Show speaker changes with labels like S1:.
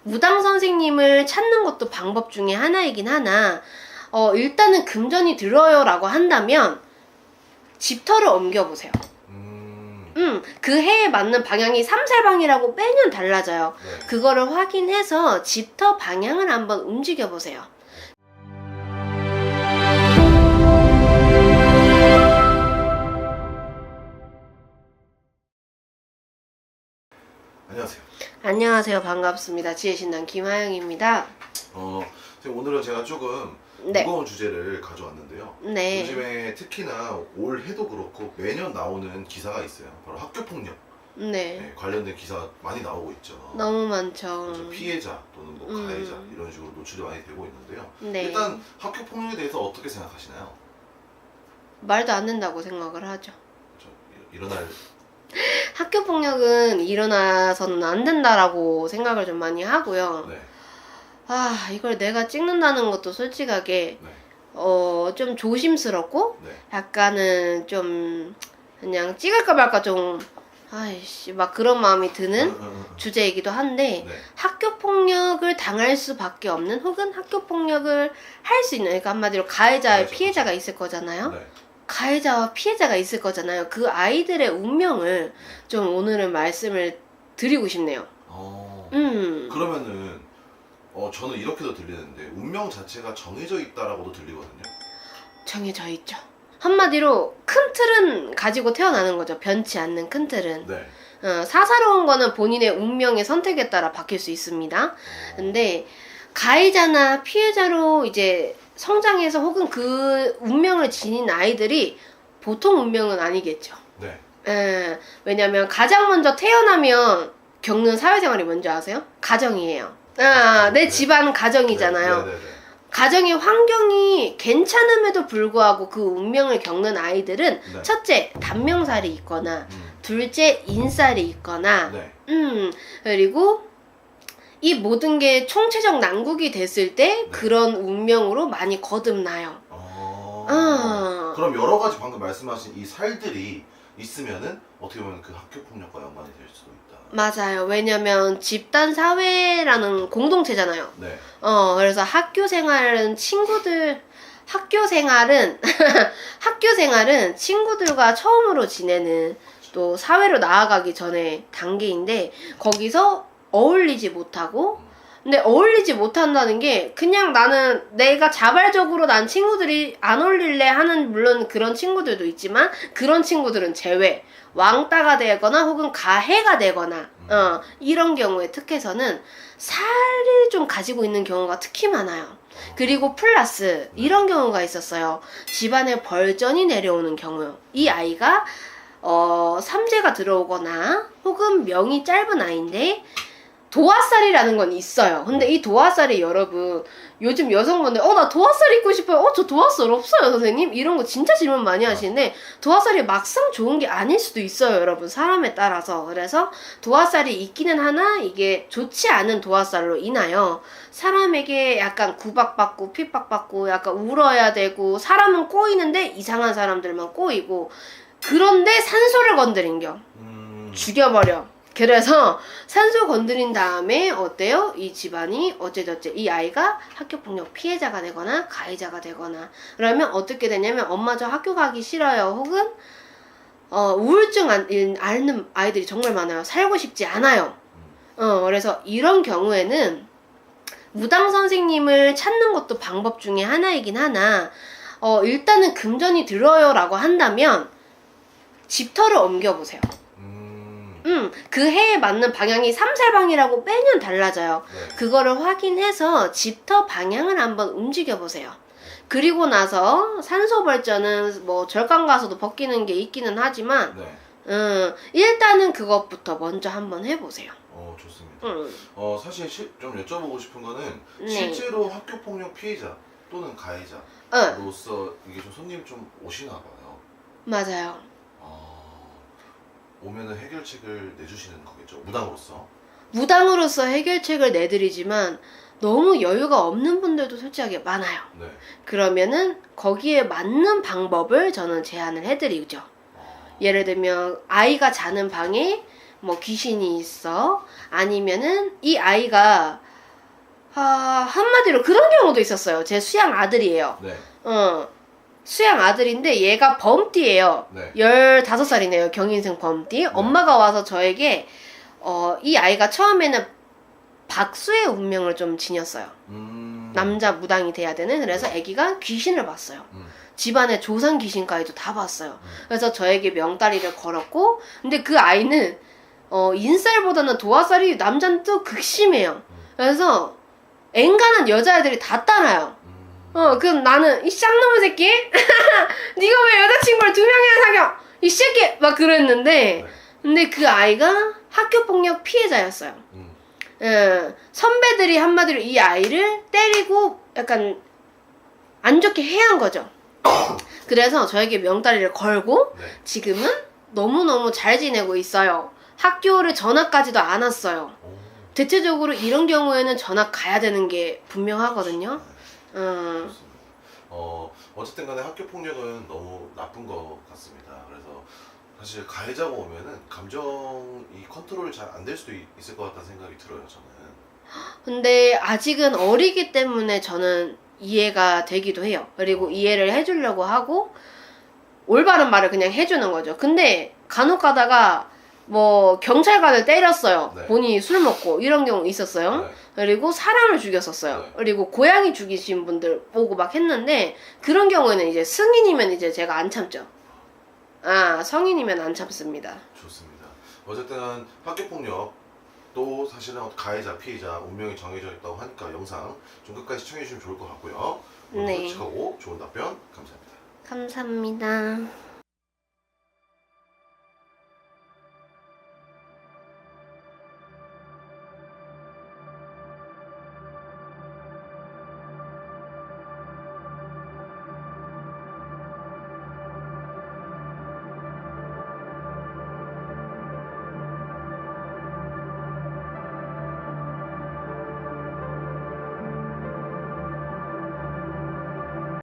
S1: 무당 선생님을 찾는 것도 방법 중에 하나이긴 하나, 일단은 금전이 들어요 라고 한다면 집터를 옮겨보세요. 그 해에 맞는 방향이 삼살방이라고 매년 달라져요.
S2: 네.
S1: 그거를 확인해서 집터 방향을 한번 움직여보세요.
S2: 안녕하세요.
S1: 안녕하세요. 반갑습니다. 지혜신당 김하영입니다.
S2: 오늘은 제가 조금
S1: 네.
S2: 무거운 주제를 가져왔는데요.
S1: 네.
S2: 요즘에 특히나 올해도 그렇고 매년 나오는 기사가 있어요. 바로 학교폭력
S1: 네.
S2: 관련된 기사가 많이 나오고 있죠.
S1: 너무 많죠.
S2: 그래서 피해자 또는 뭐 가해자 이런 식으로 노출이 많이 되고 있는데요.
S1: 네.
S2: 일단 학교폭력에 대해서 어떻게 생각하시나요?
S1: 말도 안 된다고 생각을 하죠.
S2: 일어날
S1: 학교폭력은 일어나서는 안 된다라고 생각을 좀 많이 하고요.
S2: 네.
S1: 이걸 내가 찍는다는 것도 솔직하게
S2: 네.
S1: 좀 조심스럽고
S2: 네.
S1: 약간은 좀 그냥 찍을까 말까 좀 막 그런 마음이 드는 주제이기도 한데,
S2: 네.
S1: 학교폭력을 당할 수밖에 없는, 혹은 학교폭력을 할 수 있는, 그러니까 한마디로 가해자와 피해자가 있을 거잖아요.
S2: 네.
S1: 가해자와 피해자가 있을 거잖아요. 그 아이들의 운명을 좀 오늘은 말씀을 드리고 싶네요.
S2: 그러면은 저는 이렇게도 들리는데 운명 자체가 정해져 있다라고도 들리거든요.
S1: 정해져 있죠. 한마디로 큰 틀은 가지고 태어나는 거죠. 변치 않는 큰 틀은.
S2: 네.
S1: 사사로운 거는 본인의 운명의 선택에 따라 바뀔 수 있습니다. 근데 가해자나 피해자로 이제 성장해서 혹은 그 운명을 지닌 아이들이 보통 운명은 아니겠죠.
S2: 네.
S1: 왜냐면 가장 먼저 태어나면 겪는 사회생활이 뭔지 아세요? 가정이에요. 내 집안은 가정이잖아요.
S2: 네.
S1: 가정의 환경이 괜찮음에도 불구하고 그 운명을 겪는 아이들은
S2: 네.
S1: 첫째, 단명살이 있거나 둘째, 인살이 있거나
S2: 네.
S1: 그리고 이 모든 게 총체적 난국이 됐을 때
S2: 네.
S1: 그런 운명으로 많이 거듭나요.
S2: 그럼 여러 가지 방금 말씀하신 이 살들이 있으면은 어떻게 보면 그 학교폭력과 연관이 될 수도 있다.
S1: 맞아요. 왜냐면 집단 사회라는 공동체잖아요.
S2: 네.
S1: 그래서 학교 생활은 학교 생활은 친구들과 처음으로 지내는, 또 사회로 나아가기 전에 단계인데, 거기서 어울리지 못하고, 근데 어울리지 못한다는 게 그냥 나는 내가 자발적으로 난 친구들이 안 어울릴래 하는, 물론 그런 친구들도 있지만 그런 친구들은 제외, 왕따가 되거나 혹은 가해가 되거나 이런 경우에 특해서는 살을 좀 가지고 있는 경우가 특히 많아요. 그리고 플러스 이런 경우가 있었어요. 집안에 벌전이 내려오는 경우, 이 아이가 삼재가 들어오거나 혹은 명이 짧은 아이인데 도화살이라는 건 있어요. 근데 이 도화살이, 여러분, 요즘 여성분들 나 도화살 입고 싶어요. 저 도화살 없어요 선생님, 이런 거 진짜 질문 많이 하시는데, 도화살이 막상 좋은 게 아닐 수도 있어요 여러분, 사람에 따라서. 그래서 도화살이 있기는 하나 이게 좋지 않은 도화살로 인하여 사람에게 약간 구박받고 핍박받고 약간 울어야 되고, 사람은 꼬이는데 이상한 사람들만 꼬이고, 그런데 산소를 건드린겨 죽여버려. 그래서 산소 건드린 다음에 어때요? 이 집안이 어째저째, 이 아이가 학교폭력 피해자가 되거나 가해자가 되거나, 그러면 어떻게 되냐면 엄마 저 학교 가기 싫어요, 혹은 우울증 앓는 아이들이 정말 많아요. 살고 싶지 않아요. 그래서 이런 경우에는 무당 선생님을 찾는 것도 방법 중에 하나이긴 하나, 일단은 금전이 들어요 라고 한다면 집터를 옮겨보세요. 그 해에 맞는 방향이 삼살방이라고 매년 달라져요.
S2: 네.
S1: 그거를 확인해서 집터 방향을 한번 움직여보세요. 그리고 나서 산소벌전은 뭐 절간 가서도 벗기는 게 있기는 하지만
S2: 네.
S1: 일단은 그것부터 먼저 한번 해보세요.
S2: 좋습니다. 사실 좀 여쭤보고 싶은 거는
S1: 네.
S2: 실제로 학교폭력 피해자 또는 가해자로서 이게 좀 손님이 좀 오시나 봐요.
S1: 맞아요.
S2: 오면은 해결책을 내주시는 거겠죠, 무당으로서.
S1: 무당으로서 해결책을 내드리지만 너무 여유가 없는 분들도 솔직하게 많아요.
S2: 네.
S1: 그러면은 거기에 맞는 방법을 저는 제안을 해드리죠. 예를 들면 아이가 자는 방에 뭐 귀신이 있어, 아니면은 이 아이가 한마디로 그런 경우도 있었어요. 제 수양 아들이에요.
S2: 네.
S1: 수양 아들인데 얘가 범띠예요.
S2: 네.
S1: 15살이네요. 경인생 범띠. 엄마가 와서 저에게 이 아이가 처음에는 박수의 운명을 좀 지녔어요. 남자 무당이 돼야 되는. 그래서 아기가 귀신을 봤어요. 집안의 조상 귀신까지도 다 봤어요. 그래서 저에게 명다리를 걸었고, 근데 그 아이는 인살보다는 도화살이 남자는 또 극심해요. 그래서 앵간한 여자애들이 다 따라요. 그럼 나는 이 쌍놈의 새끼? 네가 왜 여자친구를 2명이나 사겨? 이 새끼! 막 그랬는데, 근데 그 아이가 학교폭력 피해자였어요. 선배들이 한마디로 이 아이를 때리고 약간 안 좋게 해야 한 거죠. 그래서 저에게 명다리를 걸고 지금은 너무너무 잘 지내고 있어요. 학교를 전학까지도 안 왔어요. 대체적으로 이런 경우에는 전학 가야 되는 게 분명하거든요.
S2: 어쨌든 간에 학교 폭력은 너무 나쁜 것 같습니다. 그래서 사실 가해자가 오면은 감정이 컨트롤이 잘 안 될 수도 있을 것 같다는 생각이 들어요, 저는.
S1: 근데 아직은 어리기 때문에 저는 이해가 되기도 해요. 그리고 이해를 해주려고 하고 올바른 말을 그냥 해주는 거죠. 근데 간혹 가다가 뭐 경찰관을 때렸어요.
S2: 네.
S1: 본인이 술 먹고 이런 경우 있었어요.
S2: 네.
S1: 그리고 사람을 죽였었어요.
S2: 네.
S1: 그리고 고양이 죽이신 분들 보고 막 했는데 그런 경우에는 이제 승인이면 이제 제가 안 참죠. 성인이면 안 참습니다.
S2: 좋습니다. 어쨌든 학교 폭력 또 사실은 가해자, 피해자 운명이 정해져 있다고 하니까 영상 좀 끝까지 시청해 주시면 좋을 것 같고요.
S1: 네.
S2: 솔직하고 좋은 답변 감사합니다.
S1: 감사합니다.